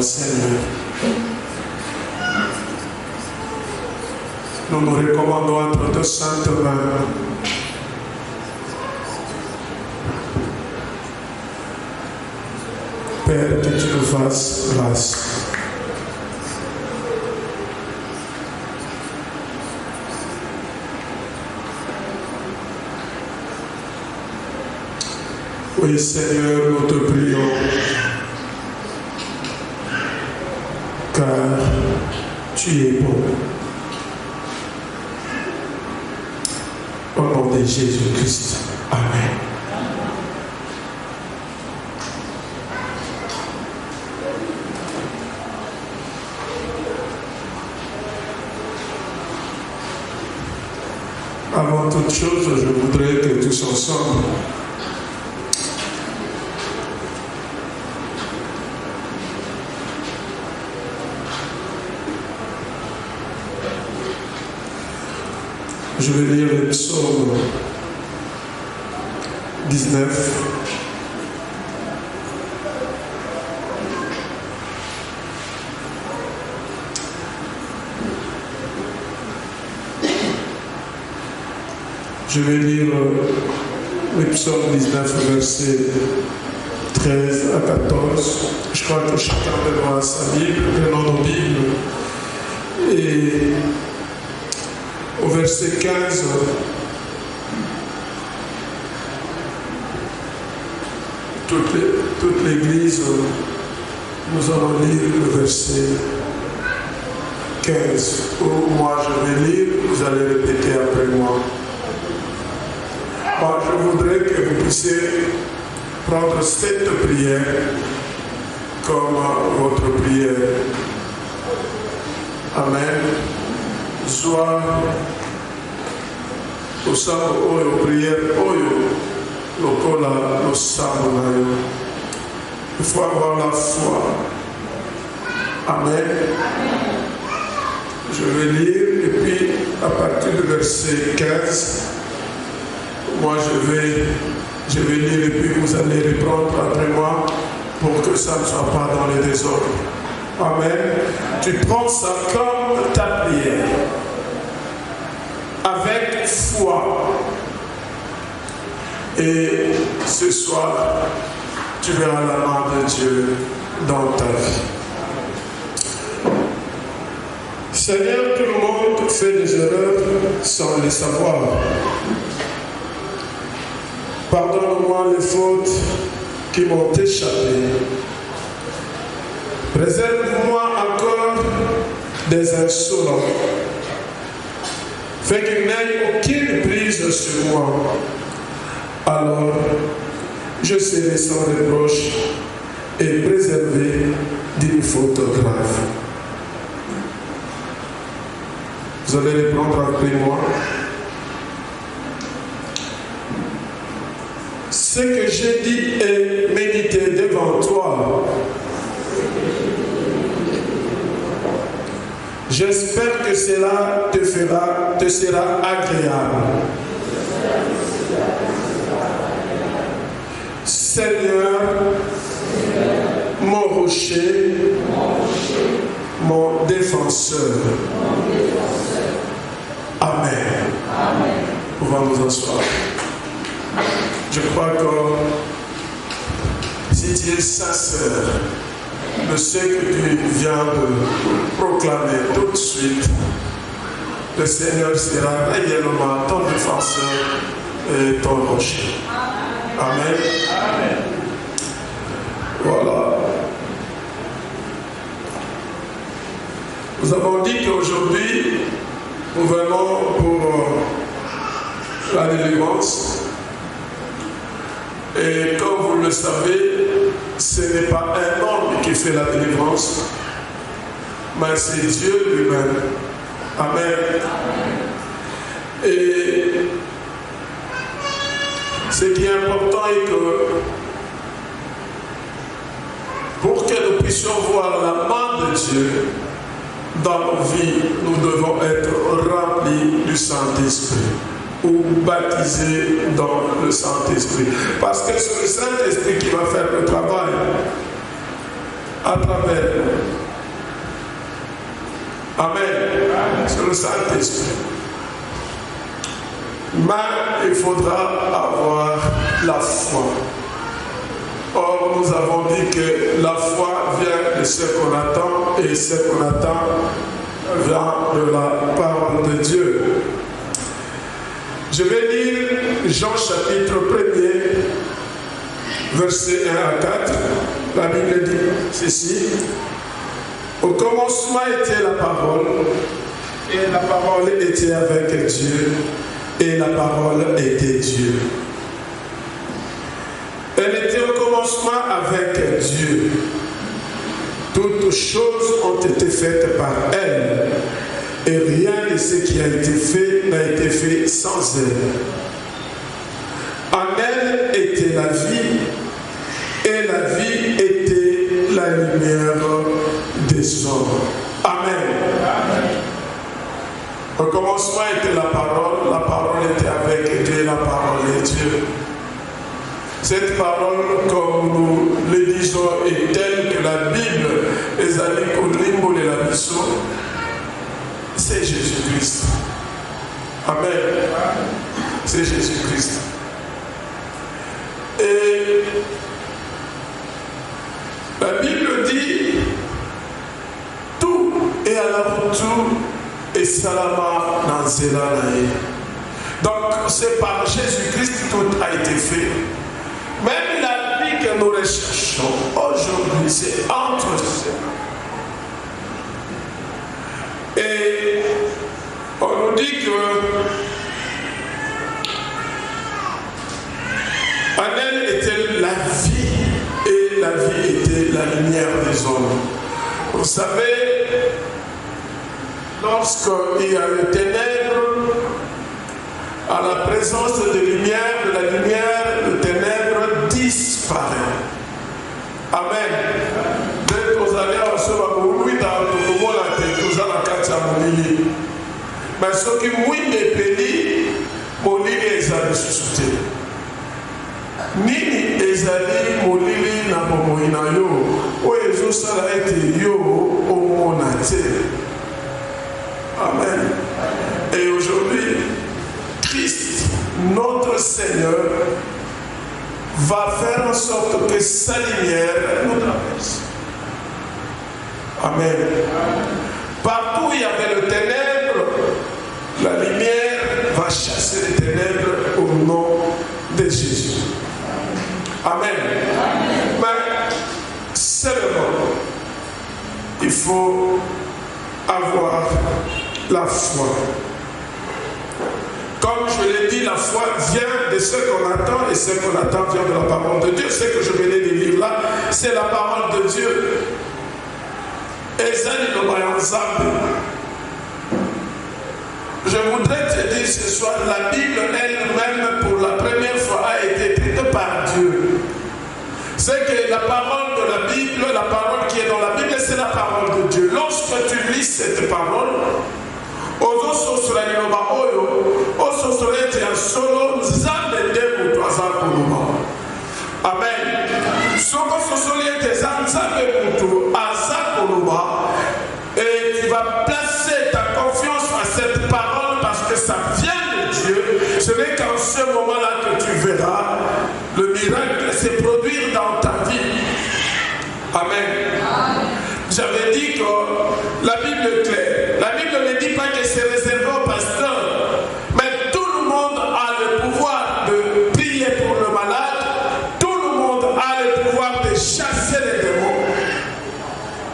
Seigneur. Nous nous recommandons entre deux saintes mains. Père, que tu nous fasses grâce. Oui, Seigneur, nous te prions, car tu es bon. Au nom de Jésus-Christ. Amen. Avant toute chose, je voudrais que tous ensemble, je vais lire le psaume 19. Je vais lire le psaume 19, versets 13 à 14. Je crois que chacun prendra sa Bible, prenons nos Bibles. Et au verset 15, toute l'Église, nous allons lire le verset 15. Où moi je vais lire, vous allez répéter après moi. Moi, je voudrais que vous puissiez prendre cette prière comme votre prière. Amen. Soit au sambo oyo prière oyo lokola lo sambo na yo. Il faut avoir la foi. Amen. Je vais lire et puis à partir du verset 15, moi je vais lire et puis vous allez reprendre après moi pour que ça ne soit pas dans le désordre. Amen. Tu prends ça comme ta prière. Avec foi. Et ce soir, tu verras la main de Dieu dans ta vie. Seigneur, tout le monde fait des erreurs sans les savoir. Pardonne-moi les fautes qui m'ont échappé. Préserve-moi encore des insolents. Fais qu'il n'ait aucune prise sur moi. Alors, je serai sans reproche et préservé d'une faute grave. Vous allez répondre après moi. Ce que j'ai dit et médité devant toi, j'espère que cela te sera agréable. Seigneur, mon rocher, mon défenseur. Amen. Pouvons nous asseoir. Je crois que si tu es sincère de ce que tu viens de proclamer tout de suite, le Seigneur sera réellement ton défenseur et ton rocher. Amen. Amen. Voilà. Nous avons dit qu'aujourd'hui, nous venons pour la délivrance. Et comme vous le savez, ce n'est pas un homme qui fait la délivrance, mais c'est Dieu lui-même. Amen. Et ce qui est important est que pour que nous puissions voir la main de Dieu dans nos vies, nous devons être remplis du Saint-Esprit ou baptisés dans le Saint-Esprit. Parce que c'est le Saint-Esprit qui va faire le travail. à travers nous. Amen. C'est le Saint-Esprit. Mais il faudra avoir la foi. Or, nous avons dit que la foi vient de ce qu'on attend, et ce qu'on attend vient de la parole de Dieu. Je vais lire Jean chapitre 1er, versets 1 à 4. La Bible dit ceci. Au commencement était la parole, et la parole était avec Dieu, et la parole était Dieu. Elle était au commencement avec Dieu. Toutes choses ont été faites par elle, et rien de ce qui a été fait n'a été fait sans elle. En elle était la vie, et la vie était la lumière des hommes. Amen. Au commencement était la parole était avec Dieu, la parole est Dieu. Cette parole, comme nous le disons, est telle que la Bible, les amis Kolimbo et la mission, c'est Jésus-Christ. Amen. C'est Jésus-Christ. Et la Bible dit tout est à la retour et salama dans Zélanaï. Donc c'est par Jésus-Christ que tout a été fait. Même la vie que nous recherchons aujourd'hui, c'est entre eux. Et on nous dit que en elle était la vie, et la vie était la lumière des hommes. Vous savez, lorsqu'il y a les ténèbres, à la présence de la lumière, le ténèbre disparaît. Amen. Dès que vous allez à ce moment-là, vous allez à la mais ce qui mouille des pays, molili ezali susute. Nini ezali molili na bomoi na yo, o ezosala ete yo omona te. Amen. Et aujourd'hui, Christ, notre Seigneur, va faire en sorte que sa lumière nous traverse. Amen. Partout où il y avait le ténèbre, la lumière va chasser les ténèbres au nom de Jésus. Amen. Mais seulement, il faut avoir la foi. Comme je l'ai dit, la foi vient de ce qu'on attend, et ce qu'on attend vient de la parole de Dieu. Ce que je venais de lire là, c'est la parole de Dieu. Je voudrais te dire ce soir, la Bible elle-même pour la première fois a été écrite par Dieu. C'est que la parole de la Bible, la parole qui est dans la Bible, c'est la parole de Dieu. Lorsque tu lis cette parole, amen. Et tu vas placer ta confiance à cette parole parce que ça vient de Dieu. Ce n'est qu'en ce moment-là que tu verras le miracle se produire dans ta vie. Amen. J'avais dit que la Bible est claire. La Bible ne dit pas que c'est réservé au pasteur, mais tout le monde a le pouvoir de prier pour le malade. Tout le monde a le pouvoir de chasser les démons.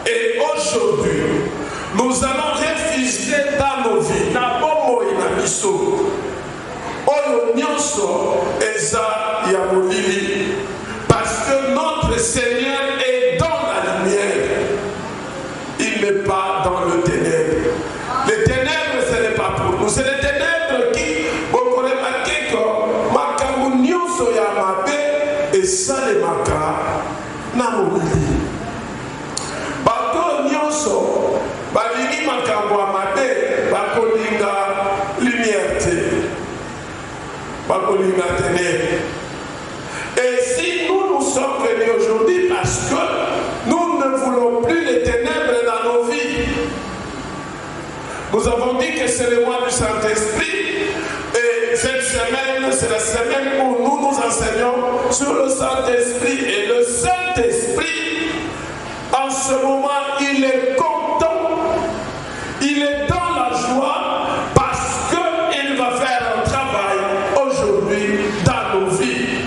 Et aujourd'hui, nous allons réfugier dans nos vies. Parce que notre Seigneur est dans la lumière. Il n'est pas dans le ténèbre. Les ténèbres, ce n'est pas pour nous. C'est les ténèbres qui, vous remarquez que Makamunio Soyamabe et Salemaka Namouili. Bato Nyoso, Balini Makamwamade, Bakolinga lumière. Bakolinga ténèbres. Et si nous nous sommes venus aujourd'hui parce que nous ne ne voulons plus les ténèbres dans nos vies. Nous avons dit que c'est le mois du Saint-Esprit. Et cette semaine, c'est la semaine où nous nous enseignons sur le Saint-Esprit. Et le Saint-Esprit, en ce moment, il est content, il est dans la joie parce qu'il va faire un travail aujourd'hui dans nos vies.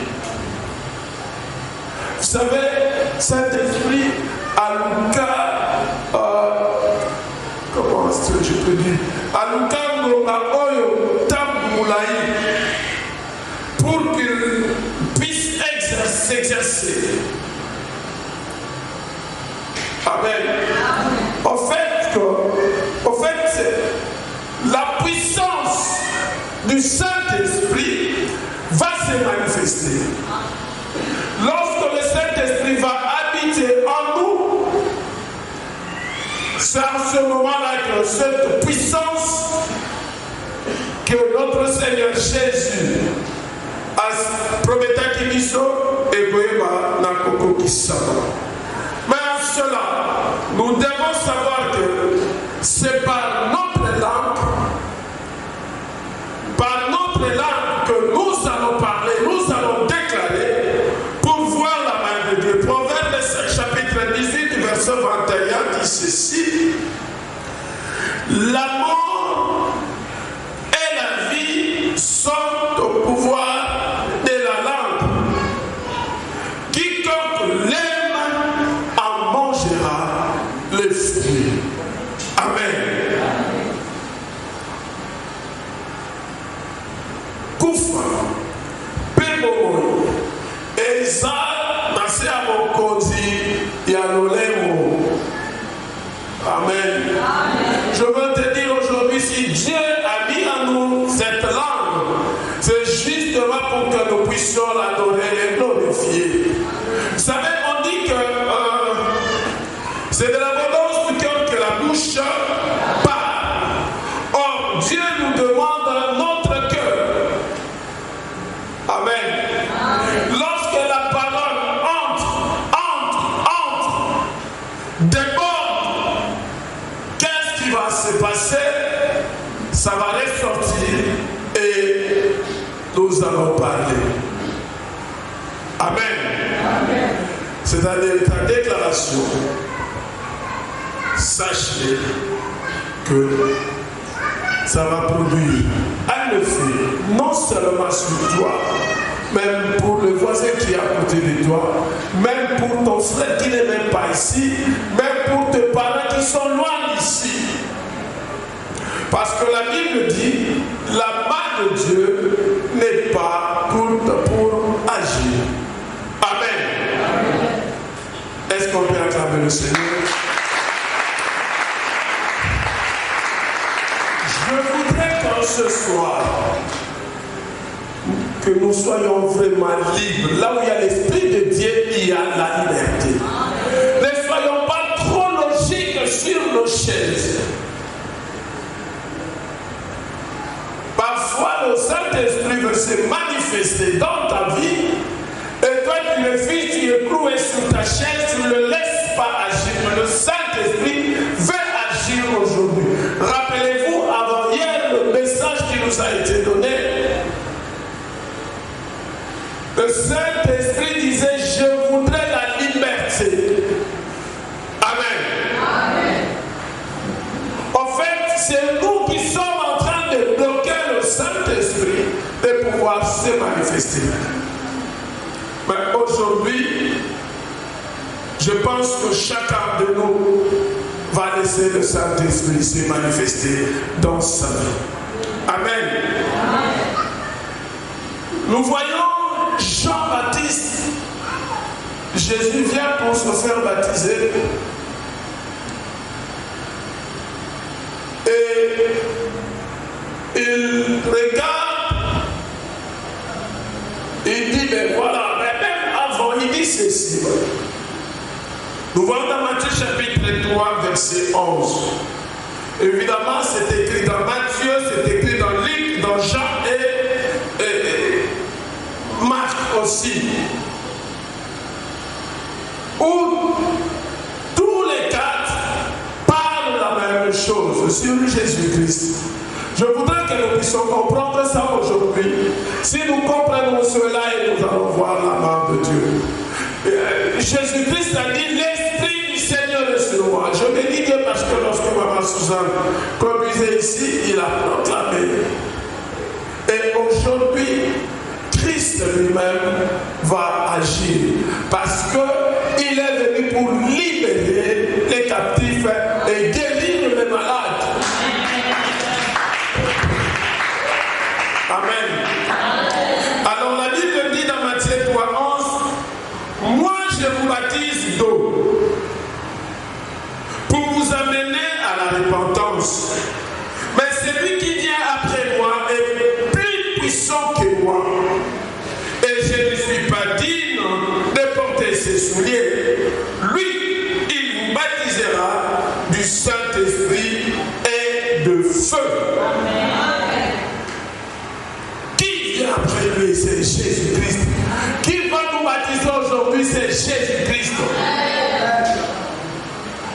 Vous savez, Saint-Esprit, à Luca, comment est-ce que je peux dire, à Luca, pour qu'il puisse s'exercer. Amen. Au fait, la puissance du Saint-Esprit va se manifester. Lorsque le Saint-Esprit va habiter en nous, c'est à ce moment-là que cette puissance que notre Seigneur Jésus a promis à Kibiso et Goyeba n'a pas kisama. Mais en cela, nous devons savoir que c'est par notre langue que nous allons parler, nous allons déclarer pour voir la main de Dieu. Proverbe chapitre 18, verset 21 dit ceci: la mort et la vie sont au pouvoir de la langue. Quiconque l'aime en mangera les fruits. Amen. Kufa, Pemo, Eza, Nasea Mokozi, Yanolemo. Amen. Je veux te dire aujourd'hui, si Dieu a mis en nous cette langue, c'est justement pour que nous puissions l'adorer et glorifier. Vous savez, on dit que c'est de l'abondance du cœur que la bouche parle. Or, Dieu nous demande notre cœur. Amen. Lorsque la parole entre, déborde, qu'est-ce qui va se passer? Ça va ressortir et nous allons parler. Amen. Amen. C'est-à-dire ta déclaration. Sachez que ça va produire un effet, non seulement sur toi, même pour le voisin qui est à côté de toi, même pour ton frère qui n'est même pas ici, même pour tes parents qui sont loin d'ici. Parce que la Bible dit, la main de Dieu n'est pas courte pour agir. Amen. Est-ce qu'on peut acclamer le Seigneur? Je voudrais qu'en ce soir, que nous soyons vraiment libres. Là où il y a l'Esprit de Dieu, il y a la liberté. Ne soyons pas trop logiques sur nos chaises. Parfois, le Saint-Esprit veut se manifester dans ta vie, et toi tu le fais, tu es cloué sur ta chaise, tu ne le laisses pas agir. Mais le Saint-Esprit veut agir aujourd'hui. Rappelez-vous, avant-hier, le message qui nous a été donné, le Saint-Esprit disait, je voudrais la liberté. Amen. Amen. En fait, c'est nous qui sommes en train de bloquer le Saint-Esprit de pouvoir se manifester. Mais aujourd'hui, je pense que chacun de nous va laisser le Saint-Esprit se manifester dans sa vie. Amen. Amen. Nous voyons Jean-Baptiste. Jésus vient pour se faire baptiser. Et il regarde, il dit, mais voilà, mais même avant, il dit ceci. Nous voyons dans Matthieu chapitre 3, verset 11. Évidemment, c'est écrit dans Matthieu, c'est écrit dans Luc, dans Jean et Marc aussi. Où tout sur Jésus-Christ. Je voudrais que nous puissions comprendre ça aujourd'hui. Si nous comprenons cela, et nous allons voir la main de Dieu. Jésus-Christ a dit, l'Esprit du Seigneur est sur moi. Je bénis Dieu parce que lorsque Maman Suzanne conduisait ici, il a proclamé. Et aujourd'hui, Christ lui-même va agir parce qu'il est venu pour libérer les captifs et guérir les malades. Amen. Alors la Bible dit dans Matthieu 3:11, moi je vous baptise d'eau pour vous amener à la repentance. Mais celui qui vient après moi est plus puissant que moi. Et je ne suis pas digne de porter ses souliers. Lui, il vous baptisera du Saint-Esprit et de feu. Amen. Qui vient après lui? C'est Jésus-Christ. Qui va nous baptiser aujourd'hui? C'est Jésus-Christ.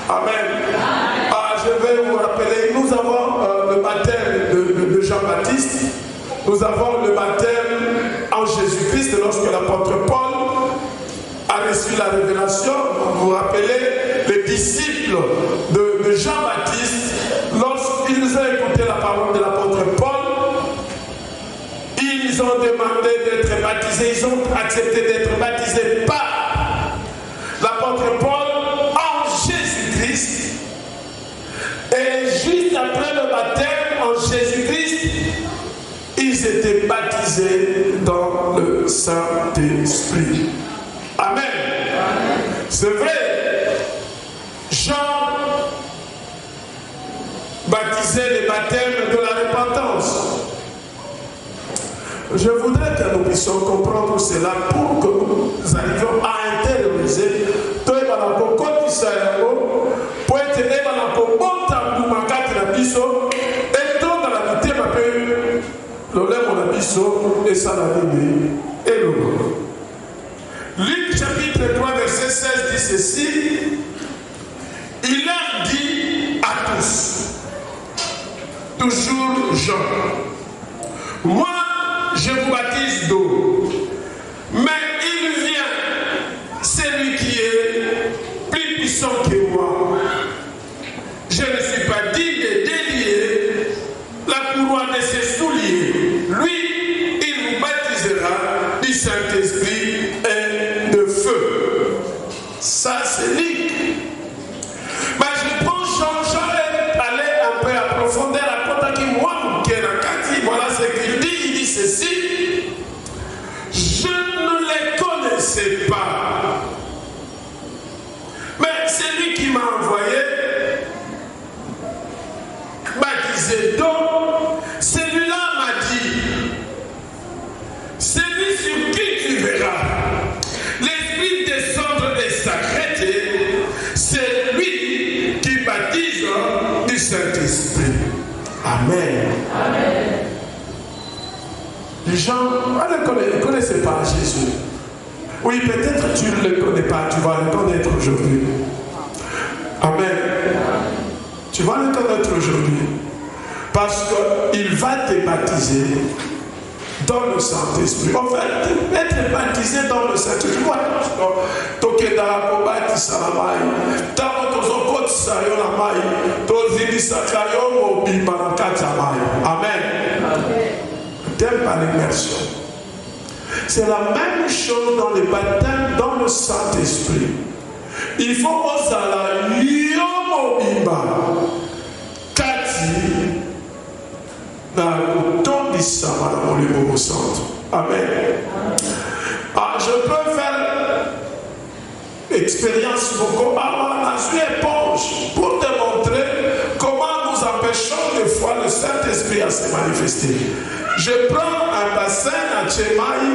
Amen. Je vais vous rappeler, nous avons le baptême de Jean-Baptiste. Nous avons le baptême en Jésus-Christ lorsque l'apôtre Paul a reçu la révélation. Vous vous rappelez, les disciples de Jean-Baptiste, lorsqu'ils ont écouté la parole de l'apôtre Paul, ils ont demandé d'être baptisés, ils ont accepté d'être baptisés par l'apôtre Paul en Jésus-Christ. Et juste après le baptême en Jésus-Christ, ils étaient baptisés dans le Saint-Esprit. Amen. C'est vrai. Jean baptisait les baptêmes de la repentance. Je voudrais que nous puissions comprendre cela pour que nous arrivions à intérioriser tout le monde pour être dans la communauté du makati na biso et tout dans la vie le lèvre la biso et ça la vie et le Luc chapitre 3 verset 16 dit ceci. Il leur dit à tous, toujours Jean, moi je vous baptise d'eau, mais il vient celui qui est plus puissant que moi. Je ne suis pas digne de délier la couronne de ses souliers. Lui, il vous baptisera du Saint-Esprit et de feu. Ça, c'est Luc. Mais je prends Jean et aller un peu approfondir la côte qui moi, voilà ce qu'il dit. Il dit ceci. Je ne les connaissais pas. Mais c'est lui qui m'a envoyé baptisé d'eau. Celui-là m'a dit, celui sur qui tu verras l'Esprit descendre et s'arrêter, c'est lui qui baptise du Saint-Esprit. Amen. Amen. Les gens ne connaissaient pas Jésus. Oui, peut-être tu ne le connais pas, tu vas le connaître aujourd'hui. Amen. Tu vas le connaître aujourd'hui. Parce qu'il va te baptiser dans le Saint-Esprit. En fait, être baptisé dans le Saint-Esprit. Amen. Thème par l'immersion. C'est la même chose dans les baptêmes dans le Saint-Esprit. Il faut osala yomobimba kati na utondisama na molimo santo. Amen. Je peux faire expérience beaucoup avant la éponge pour te montrer comment nous empêchons des fois le Saint-Esprit à se manifester. Je prends un bassin à Tchemaï,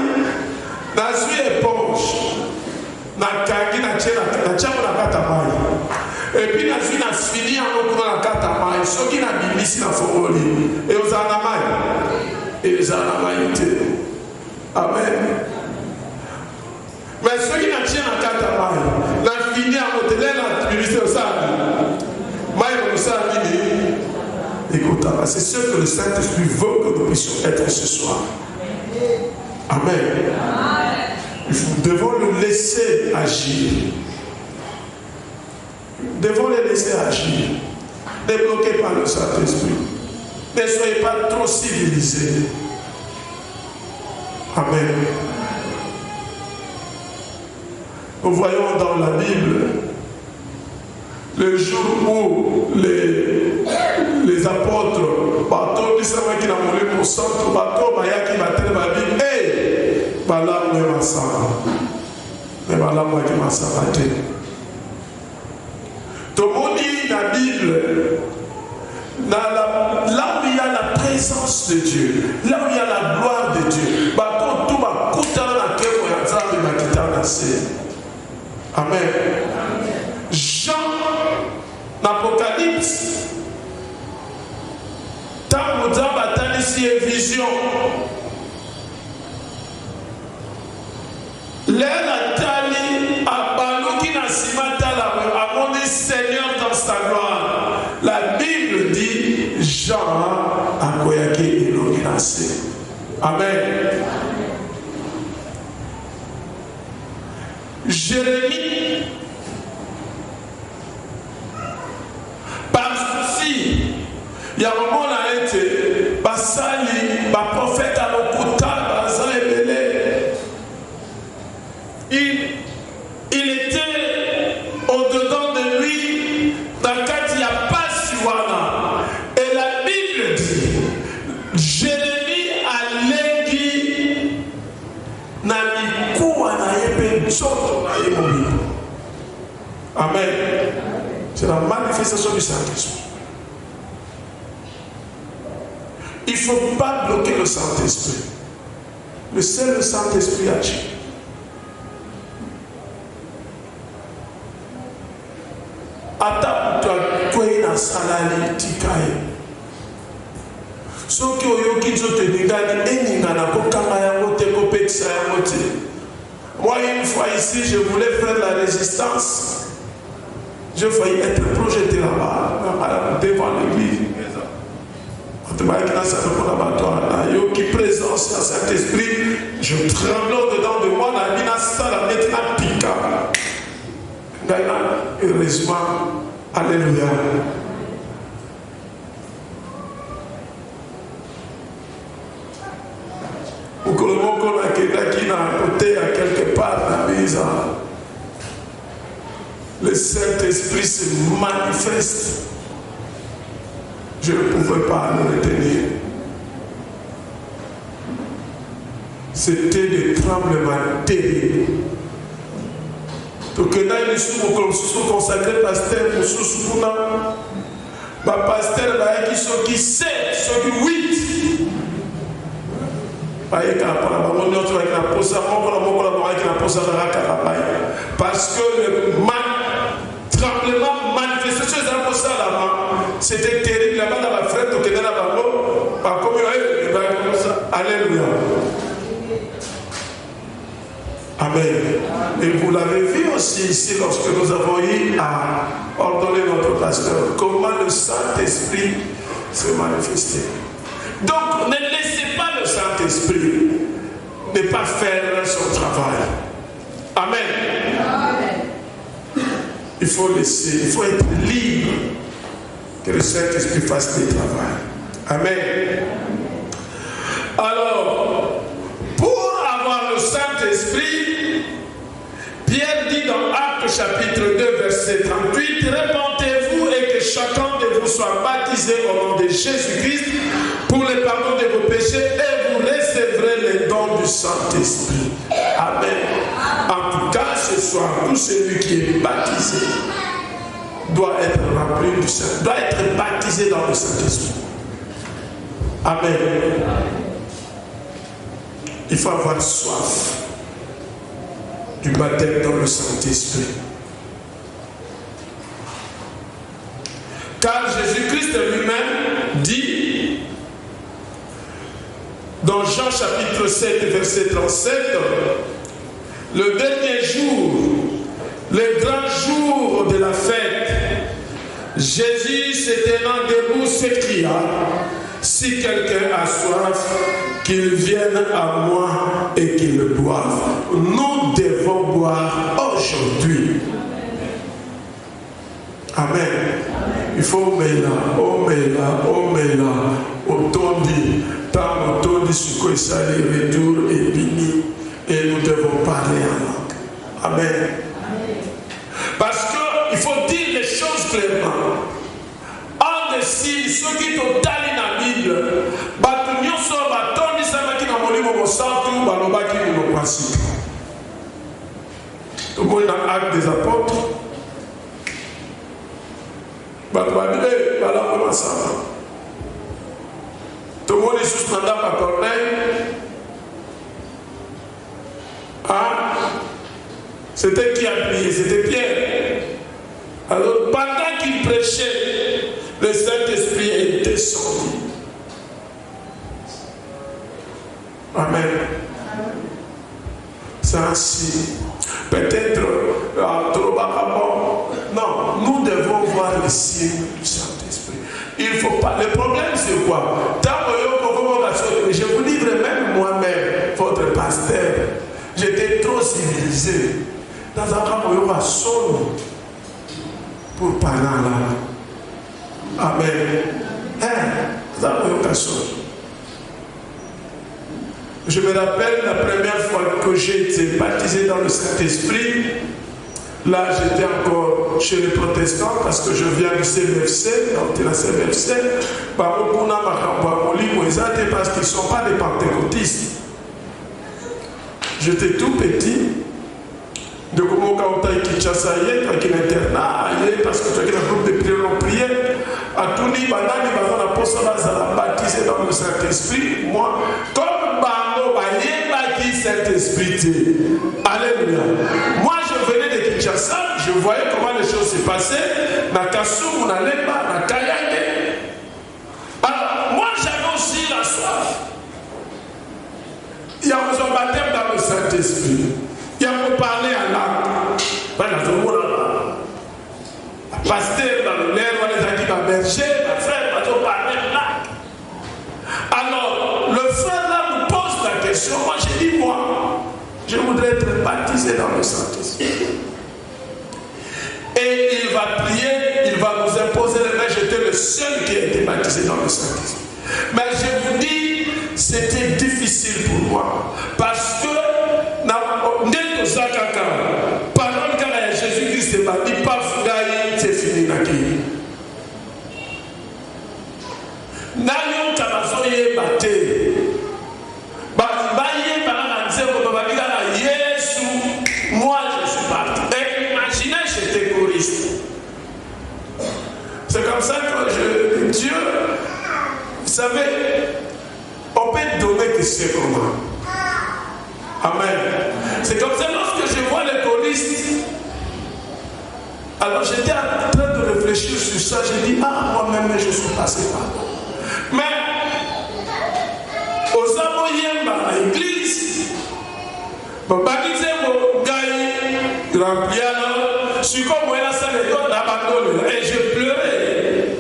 dans une éponge, na kangi na tchama na katamai. Et puis na zui na fini en okuna na katamai. Soki na bimisi na fongoli. Et aux anamai. Et les anamai te. Amen. Mais soki na tchama na katamai. Na fini en hôtel na bimisi au sali. Mai au sali. C'est ce que le Saint-Esprit veut que nous puissions être ce soir. Amen. Nous devons le laisser agir. Nous devons le laisser agir. Ne bloquez pas le Saint-Esprit. Ne soyez pas trop civilisés. Amen. Nous voyons dans la Bible le jour où les apôtres, bateau qui savait qu'il a mouru pour centre, bateau, Maya qui battait ma Bible, hey, voilà, moi, ma sœur. Mais voilà, moi, qui m'a sabaté. Tout le monde dit dans la Bible, là où il y a la présence de Dieu, là où il y a la gloire de Dieu, bateau, tout va coûter la queue pour y avoir de ma quitter. Amen. Jean, l'Apocalypse, tant que Jean bataille ici une vision. L'air Tali a ballon qui n'a si mal à mon Seigneur dans sa gloire. La Bible dit Jean a koyaki illumination. Amen. Jérémie, parce que il y a un moment là, Basali, le prophète à l'Okuta, il était au-dedans de lui, dans le cas il n'y a pas Siwana. Et la Bible dit Jérémie a légui Namikuwa na yebe nzoto na yebobi. Amen. C'est la manifestation du Saint-Esprit. Il ne faut pas bloquer le Saint-Esprit. Le seul Saint-Esprit agit. Ata toi na salali tikaye. Soki oyoki nzoto ningani eninga na kokanga yango te kopekisa yango te. Moi une fois ici je voulais faire la résistance. Je failli être projeté là-bas devant l'église. Qui présence dans cet esprit, je tremble au-dedans de moi, la mina sala maintenant pica. Heureusement, alléluia. Ou que le mot qu'on a qui n'a côté à quelque part dans la maison, le Saint-Esprit se manifeste. Je ne pouvais pas le retenir. C'était des tremblements terribles. Donc, là, il sont consacrés pasteur pour Sousouna. Pasteur, qui sont qui 7, sont qui 8. Parce que le tremblement manifestation de ça là-bas, c'était terrible. Là-bas, dans ma frère, donc là-bas, par comme alléluia. Amen. Et vous l'avez vu aussi ici lorsque nous avons eu à ordonner notre pasteur comment le Saint-Esprit se manifestait. Donc, ne laissez pas le Saint-Esprit ne pas faire son travail. Amen. Amen. Il faut laisser, il faut être libre que le Saint-Esprit fasse le travail. Amen. Alors, pour avoir le Saint-Esprit, Pierre dit dans Actes chapitre 2, verset 38, répentez-vous et que chacun de vous soit baptisé au nom de Jésus-Christ pour le pardon de vos péchés et vous recevrez les dons du Saint-Esprit. Amen. En tout cas, ce soir, tout celui qui est baptisé doit être rempli du Saint, doit être baptisé dans le Saint-Esprit. Amen. Il faut avoir soif du baptême dans le Saint-Esprit. Car Jésus-Christ lui-même dit dans Jean chapitre 7, verset 37, le dernier jour, le grand jour de la fête, Jésus, se tenant debout, s'écria, si quelqu'un a soif, qu'il vienne à moi et qu'il boive. Nous devons boire aujourd'hui. Amen. Il faut mela, oh mela, oh mela, otondi, tam otondi, suko sali, retour et bini, et nous devons parler en langue. Amen. Parce qu'il faut dire les choses clairement. En décide, ceux qui t'ont tali dans la Bible, batunyo so batondi samaki na molimo mosantu, balobaki nous principe. Tout le monde dans l'acte des apôtres. Tout le monde est sous mandat par Corneille. Ah, c'était qui a prié? C'était Pierre. Alors, pendant qu'il prêchait, le Saint-Esprit est descendu. Amen. C'est ainsi. Peut-être, non, nous devons voir le signe du Saint-Esprit. Il ne faut pas. Le problème, c'est quoi? Je vous livre même moi-même, votre pasteur. J'étais trop civilisé. Dans un cas, il y a son pour parler là. Amen. Je me rappelle la première fois que j'ai été baptisé dans le Saint-Esprit. Là, j'étais encore chez les protestants parce que je viens du CBFC, donc la CBFC. Parce qu'ils ne sont pas des pentecôtistes. J'étais tout petit. De comment quand on Kinshasa, qui l'internat, parce que tu as un groupe de prières, on priait. À tout niveau, on a baptisé dans le Saint-Esprit. Moi, comme qui Saint-Esprit. Alléluia. Moi, je venais de Kinshasa, je voyais comment les choses se passaient. Na Kassoum, na Lemba, na Kayake. Alors, moi, j'avais aussi la soif. Il y a un baptême dans le Saint-Esprit. Il y a un parler en langue. Pasteur, dans l'air, on les a dit, ma berger, ma frère, on va parler en langue. Alors, le frère là nous pose la question. Moi, j'ai dit, moi, je voudrais être baptisé dans le Saint-Esprit. Et il va prier, il va nous imposer les mains. J'étais le seul qui a été baptisé dans le Saint-Esprit. Mais je vous dis, c'était difficile pour moi. Parce que, parole quand Jésus-Christ m'a dit, pas fougaï, c'est fini. N'ayons qu'à soyez battés. Moi, je suis parti. Et imaginez, j'étais choriste. C'est comme ça que Dieu, vous savez, on peut donner que c'est comment. Amen. C'est comme ça, lorsque je vois les choristes, alors j'étais en train de réfléchir sur ça, j'ai dit, moi-même, je suis passé par là. Mais, aux Amoyens, à l'église, mon baptisé, mon gars, rempli alors, je suis comme moi, ça les donne d'abandonner, et je pleurais.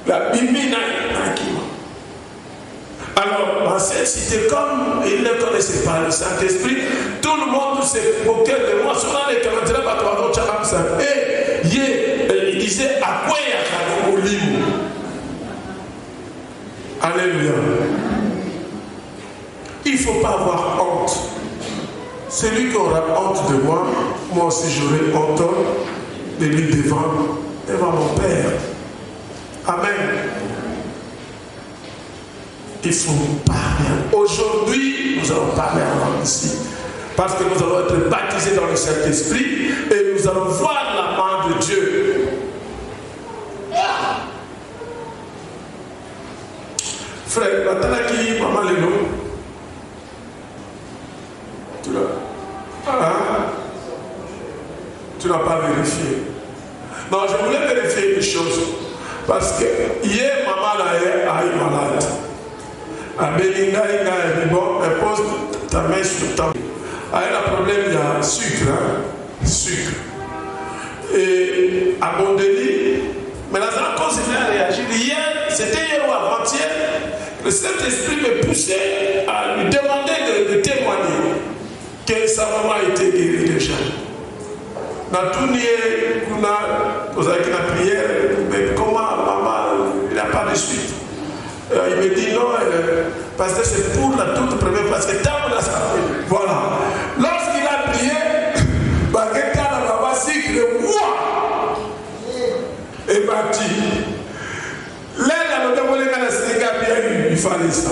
La Bible n'a tranquillement. Alors, ma sœur, c'était comme il ne connaissait pas le Saint-Esprit, tout le monde se moquait de moi. Souvent, les commentaires, il disait, à quoi il y a au livre? Alléluia. Il ne faut pas avoir honte. Celui qui aura honte de moi, moi aussi j'aurai honte de lui devant mon Père. Amen. Il faut parler. Aujourd'hui, nous allons parler en langue ici. Parce que nous allons être baptisés dans le Saint-Esprit et nous allons voir la main de Dieu. Frère, maintenant qui maman le nom. Tu n'as pas vérifié. Non, je voulais vérifier une chose. Parce que hier, maman a eu malade. Bon, elle pose ta main sur ta main. Avec le problème, il y a sucre. Hein? Sucre. Et à Bondeli, mais la cause vient réagir. C'était hier ou avant-hier, le Saint-Esprit me poussait à lui demander de témoigner que sa maman était guérie déjà. Dans tout nier, on a posé la prière, mais comment maman, il n'a pas de suite. Il me dit non, parce que c'est pour la toute première fois, c'est tant la salle. Voilà. Lorsqu'il a prié, quelqu'un n'a pas si que le roi est parti. Là, il fallait ça.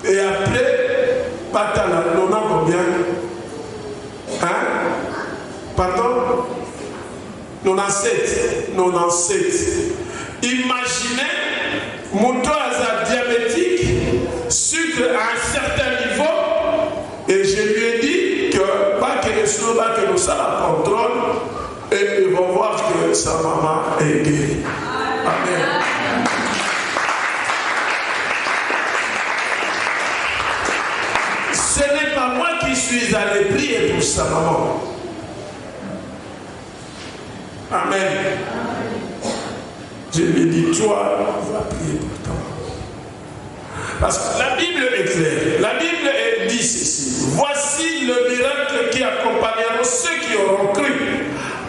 Et après, Patala, on a combien? Hein? Pardon? 97. Imaginez, mon taux diabétique, sucre à un certain niveau, et je lui ai dit que pas que les Slovaques que nous ça la contrôle, et ils vont voir que sa maman est guérie. Amen. Ce n'est pas moi qui suis allé prier pour sa maman. Amen. Je lui ai dit, toi, va prier pour ta maman. Parce que la Bible est claire. La Bible dit ceci. Voici le miracle qui accompagnera ceux qui auront cru.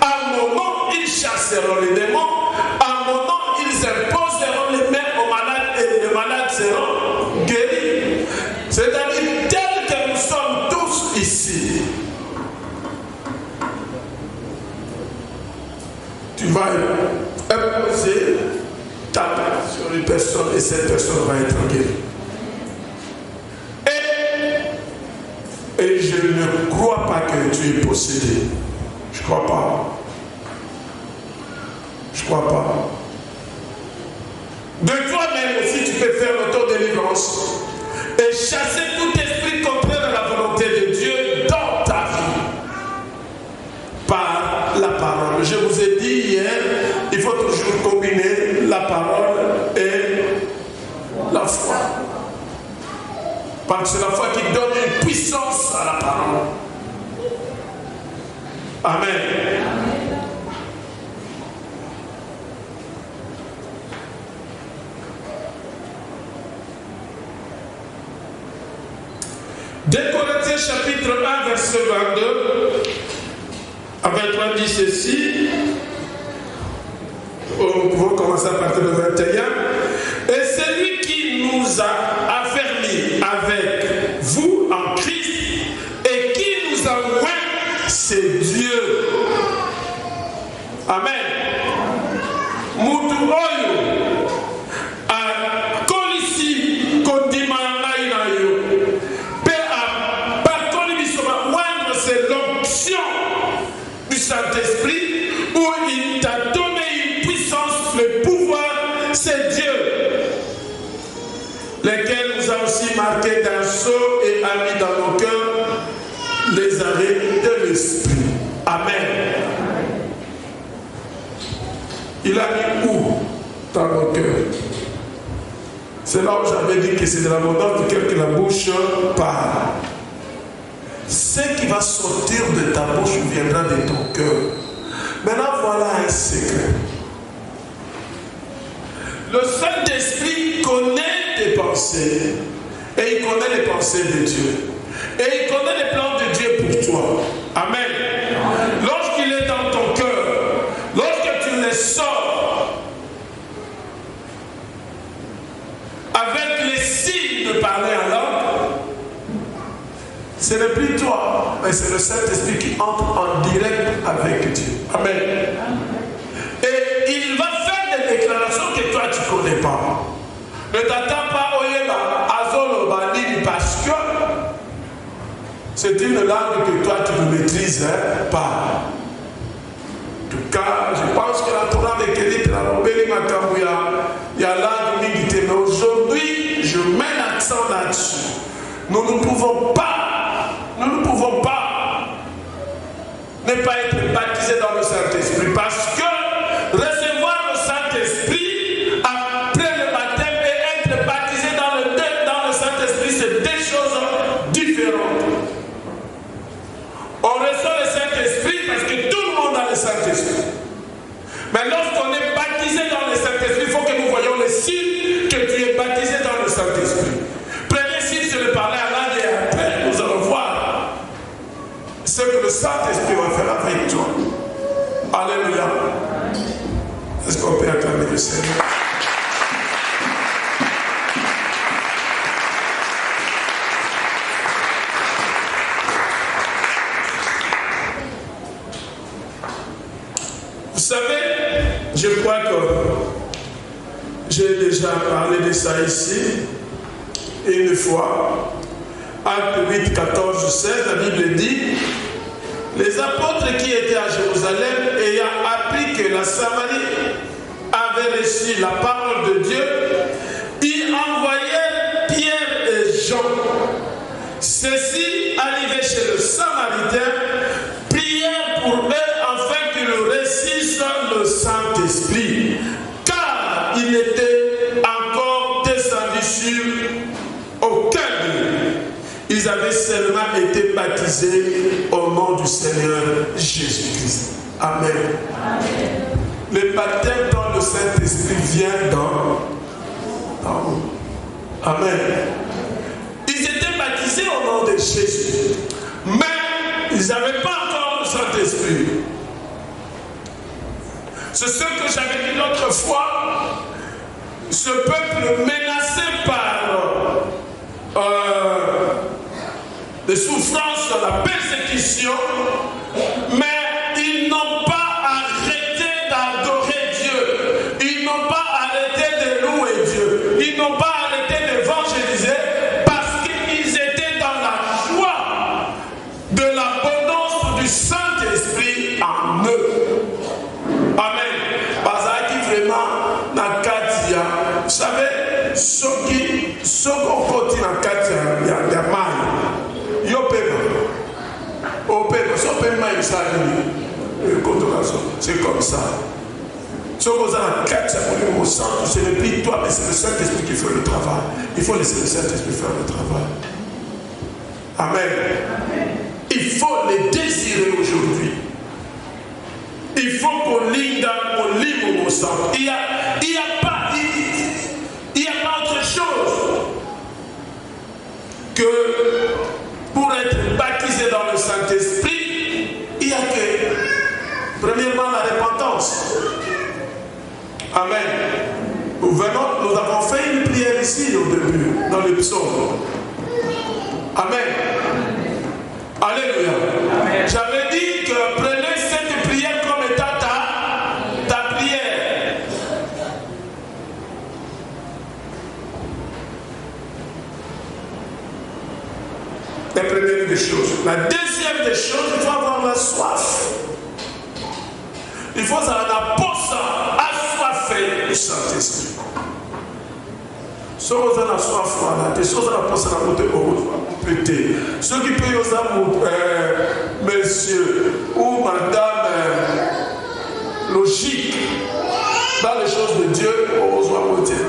À mon nom, ils chasseront les démons. À mon nom, ils imposeront les mains aux malades et les malades seront guéris. C'est-à-dire, tel que nous sommes tous ici, tu vas imposer ta main sur une personne et cette personne va être guérie. Et je ne crois pas que tu es possédé. Je ne crois pas. Je ne crois pas. De toi-même aussi, tu peux faire l'autodélivrance et chasser tout esprit contraire à la volonté de Dieu dans ta vie. Par la parole. Je vous ai dit hier, il faut toujours combiner la parole et la foi. Parce que c'est la foi qui donne une puissance à la parole. Amen. De Corinthiens chapitre 1 verset 22 à 23 dit ceci. Nous pouvons commencer à partir de 21. Et celui qui nous a affermis avec vous en Christ et qui nous a oint, c'est Dieu. Amen. Mutu oyo a kolisi kondimana inayo pe a bakoli bisoma oindre, c'est l'onction du Saint-Esprit où il t'a donné une puissance, le pouvoir, c'est Dieu, lequel nous a aussi marqué d'un sceau et a mis dans nos cœurs les arrêts de l'Esprit. Amen. Il a mis où dans nos cœurs? C'est là où j'avais dit que c'est de l'abondance du cœur que la bouche parle. Ce qui va sortir de ta bouche viendra de ton cœur. Maintenant, voilà un secret. Le Saint-Esprit connaît tes pensées et il connaît les pensées de Dieu. Et il connaît les plans de Dieu pour toi. Amen. Lorsqu'il est dans ton cœur, lorsque tu les sors avec les signes de parler en langue, ce n'est plus toi, mais c'est le Saint-Esprit qui entre en direct avec Dieu. Amen. Et il va faire des déclarations que toi tu ne connais pas. Ne t'attends pas au Yéba, Azolo, Bani, parce que c'est une langue que toi tu ne maîtrises pas. En tout cas, je pense que la Torah de Kélit, la Robéli Makambouya, il y a langue militaire. Mais aujourd'hui, je mets l'accent là-dessus. Nous ne pouvons pas ne pas être baptisés dans le Saint-Esprit. Parce que recevoir le Saint-Esprit après le baptême et être baptisé dans le Saint-Esprit, c'est deux choses différentes. Saint-Esprit va faire avec toi. Alléluia. Est-ce qu'on peut acclamer le Seigneur? Vous savez, je crois que j'ai déjà parlé de ça ici. Une fois, Acte 8, 14, 16, la Bible dit: les apôtres qui étaient à Jérusalem, ayant appris que la Samarie avait reçu la parole de Dieu, y envoyèrent Pierre et Jean. Ceux-ci, arrivés chez le Samaritain, prièrent pour eux afin qu'ils reçissent le Saint-Esprit, car il était encore descendu sur aucun d'eux. Ils avaient seulement été baptisés au nom du Seigneur Jésus-Christ. Amen. Amen. Le baptême dans le Saint-Esprit vient dans vous. Amen. Ils étaient baptisés au nom de Jésus, mais ils n'avaient pas encore le Saint-Esprit. C'est ce que j'avais dit l'autre fois. Ce peuple menacé par les souffrances, la persécution, mais ils n'ont pas arrêté d'adorer Dieu. Ils n'ont pas arrêté de louer Dieu. Ils n'ont pas arrêté d'évangéliser parce qu'ils étaient dans la joie de l'abondance du Saint-Esprit en eux. Amen. Parce que vraiment, vous savez, ce qu'on continue en Katia, il y a mal. C'est comme ça. Ce qu'on a en Katia, ce n'est plus toi, mais c'est le Saint-Esprit qui fait le travail. Il faut laisser le Saint-Esprit faire le travail. Amen. Il faut les désirer aujourd'hui. Il faut qu'on lit au sang. Il n'y a pas autre chose que pour être baptisé dans le Saint-Esprit, il n'y a que, premièrement, la repentance. Amen. Nous avons fait une prière ici au début, dans le psaume. Amen. Alléluia. J'avais dit que prenez cette prière comme étant ta prière. La première des choses. La deuxième des choses, il faut avoir la soif. Il faut avoir la posse assoiffée du Saint-Esprit. Ceux qui ont la soif, des choses à la posse à la montée au pété. Ceux qui peuvent aux amours, monsieur ou madame logique dans les choses de Dieu, aux montées.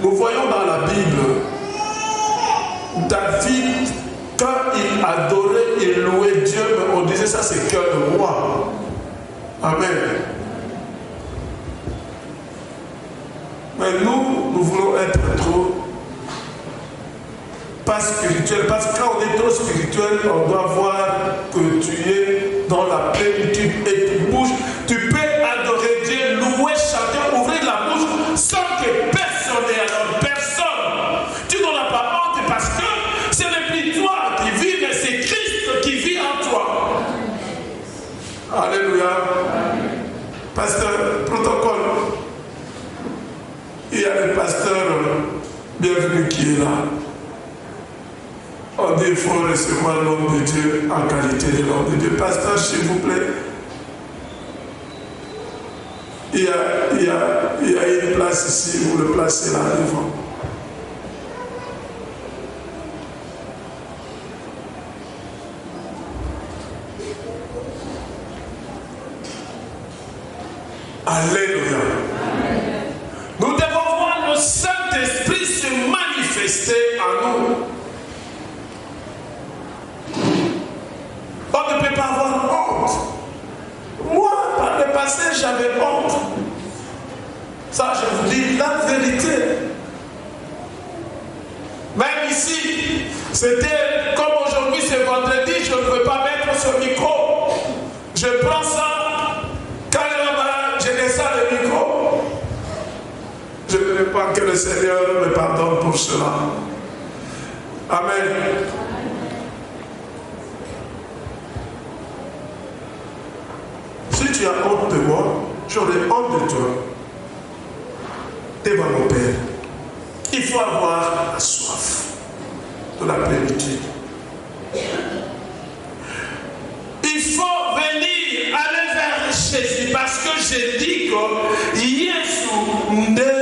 Nous voyons dans la Bible David. Quand il adorait, il louait Dieu, mais on disait ça c'est cœur de roi. Amen. Mais nous voulons être trop pas spirituels, parce que quand on est trop spirituel, on doit voir que tu es dans la plénitude et tu bouges. Tu peux adorer Dieu, louer, chanter, ouvrir la bouche sans que personne n'ait alors personne. Tu n'en as pas honte parce que ce n'est plus toi qui vis, mais c'est Christ qui vit en toi. Alléluia. Pasteur, protocole. Il y a le pasteur bienvenu qui est là. On dit qu'il faut recevoir l'homme de Dieu en qualité de l'homme de Dieu. Pasteur, s'il vous plaît. Il y a une place ici, vous le placez là devant. Alléluia. Nous devons voir le Saint-Esprit se manifester en nous. On ne peut pas avoir honte. Moi, par le passé, j'avais honte. Ça, je vous dis la vérité. Même ici, c'était comme aujourd'hui, ce vendredi, je ne veux pas mettre ce micro. Je prends ça, quand je descends le micro. Je ne veux pas que le Seigneur me pardonne pour cela. Amen. Si tu as honte de moi, j'aurai honte de toi. Devant mon Père. Il faut avoir la soif de la plénitude. Il faut venir, aller vers Jésus, parce que j'ai dit que Yesu nde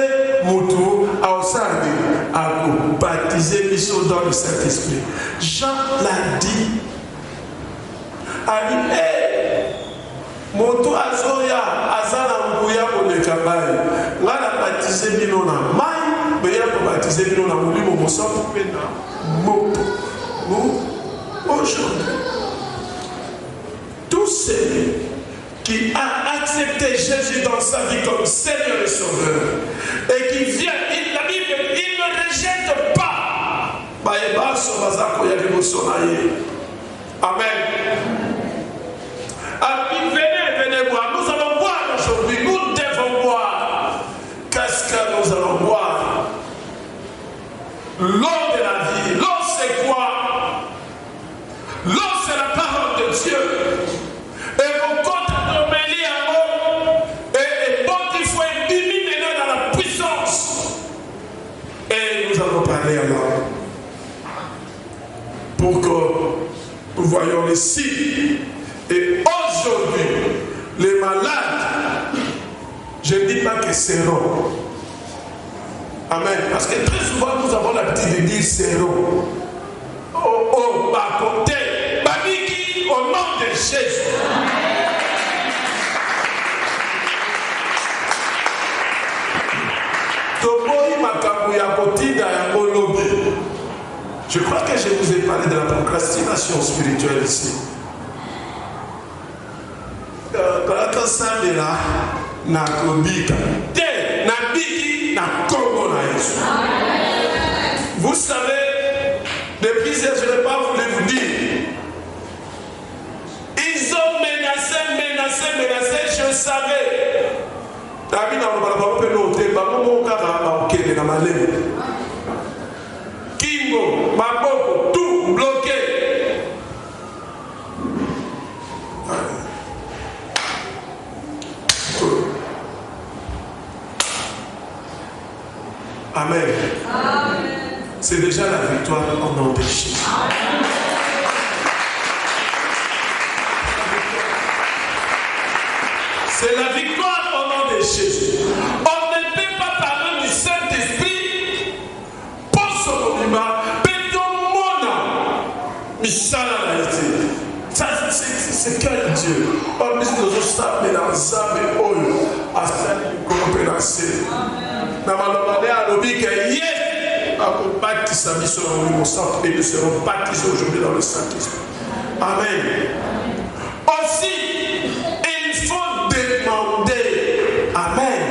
mutu aosani a baptisé Miso dans le Saint-Esprit. Jean l'a dit. A dit, Moto azoya azala mbuya kolekabai ngala baptisé bino na mai beya ko baptisé bino na molimo mosantu pe na moto. Aujourd'hui, tous ceux qui a accepté Jésus dans sa vie comme Seigneur et Sauveur et qui vient, la Bible, il ne rejette pas. Amen. Venez boire. Nous allons boire aujourd'hui. Nous devons boire. Qu'est-ce que nous allons boire? L'eau de la vie. L'eau c'est quoi? L'eau c'est la parole de Dieu. Et vos comptes à nommer en eau. Et bon, il faut imbiber maintenant dans la puissance. Et nous allons parler alors. Pour que nous voyons les signes. Et aujourd'hui, les malades, je ne dis pas que seront. Amen. Parce que très souvent, nous avons l'habitude de dire seront. Oh, à côté, Babiki, au nom de Jésus. Je crois que je vous ai parlé de la procrastination spirituelle ici. Vous savez, depuis je ne vais pas vous dire. Ils ont menacé, je savais. Kingo, Maboko, tout bloqué. Amen. C'est déjà la victoire au nom de Jésus. C'est la victoire au nom de Jésus. On ne peut pas parler du Saint-Esprit pour son monument, mais ton mona. Misala l'a été. Ça, c'est quel Dieu? On dit que nous sommes dans la zame et oil. À ça, nous pouvons penser. Dans ma demande à l'objet que hier, on baptise sa mission dans le sang et nous serons baptisés aujourd'hui dans le Saint-Esprit. Amen. Aussi, il faut demander. Amen.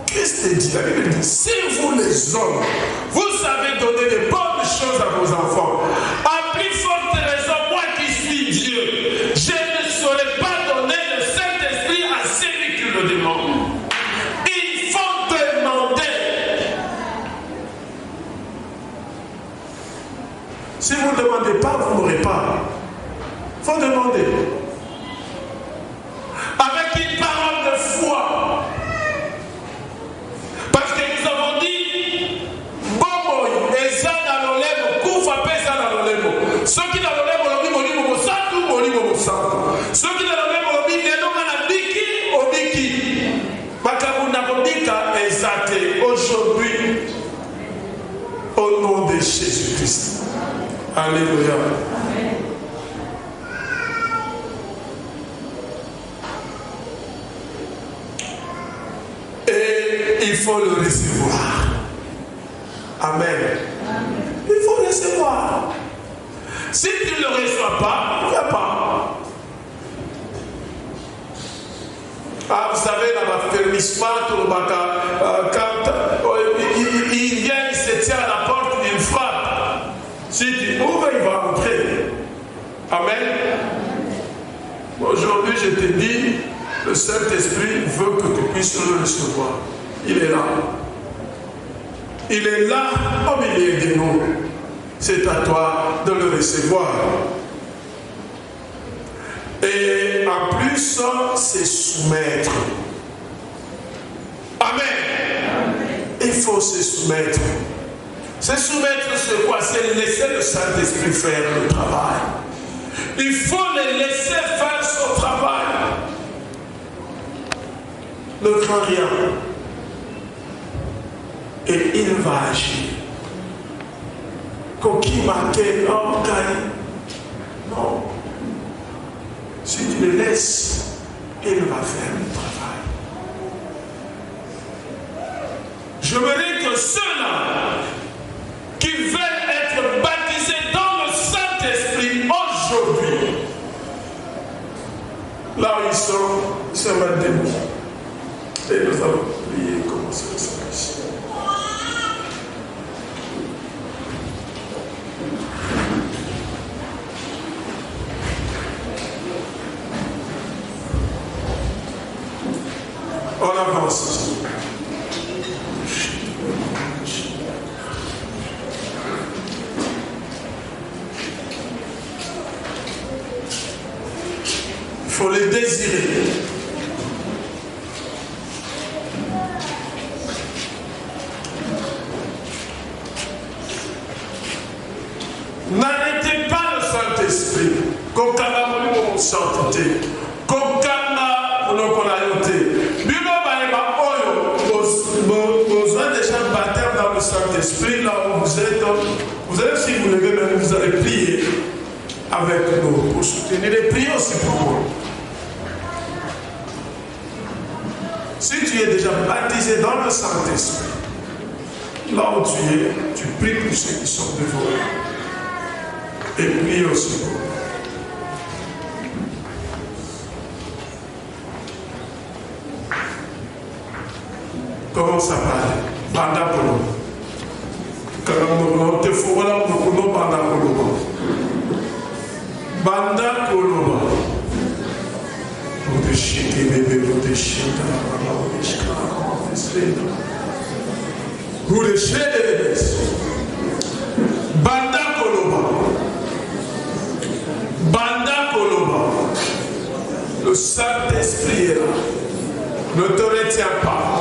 Christ dit, la Bible dit, si vous les hommes, vous savez donner de bonnes choses à vos enfants, à plus forte raison, moi qui suis Dieu, je ne saurais pas donner le Saint-Esprit à celui qui le demande. Il faut demander. Si vous ne demandez pas, vous n'aurez pas. Il faut demander. Avec une parole de foi. Parce que nous avons dit, Bobo, Eza dans l'olemo, Koufa pesa dans l'olemo. Ceux qui dans l'olemo, l'obi moli momo santu, moli momo santu. Ceux qui dans l'olemo, l'obi neno mana biki, obiki. Bakabuna bobika, ezate, aujourd'hui, au nom de Jésus-Christ. Alléluia. Amen. Et il faut le recevoir. Amen. Amen. Il faut le recevoir. Si tu ne le reçois pas, il n'y a pas. Ah, vous savez, dans ma fermissement, quand il vient, il se tient à la porte d'une frappe. Si tu ouvres, il va. Amen. Aujourd'hui, je te dis, le Saint-Esprit veut que tu puisses le recevoir. Il est là. Il est là au milieu de nous. C'est à toi de le recevoir. Et en plus, c'est soumettre. Amen. Il faut se soumettre. Se soumettre, c'est quoi? C'est laisser le Saint-Esprit faire le travail. Il faut le laisser faire son travail. Ne crains rien. Et il va agir. Coquille marquée, oh, non. Si tu le laisses, il va faire le travail. Je me dis que ceux-là qui veulent être baptisés dans le Saint-Esprit aujourd'hui, là où ils sont maintenant. Et nous allons prier et commencer le service. On avance. Il faut les désirer. N'arrêtez pas le Saint-Esprit. Comme mon sainteté. Comme vous avez déjà baptême dans le Saint-Esprit, là où vous êtes. Vous allez, si vous levez même, vous allez prier avec nous pour soutenir et prier aussi pour moi. Si tu es déjà baptisé dans le Saint-Esprit, là où tu es, tu pries pour ceux qui sont devant eux. Et prie aussi pour moi. Commence à parler. Banda Polo. Quand te faut voilà pour nous Banda Polo. Banda Polo. Vous déchirez bébé, vous déchirez. Vous déchirez. Banda Koloba. Banda Koloba. Le Saint-Esprit est là. Ne te retiens pas.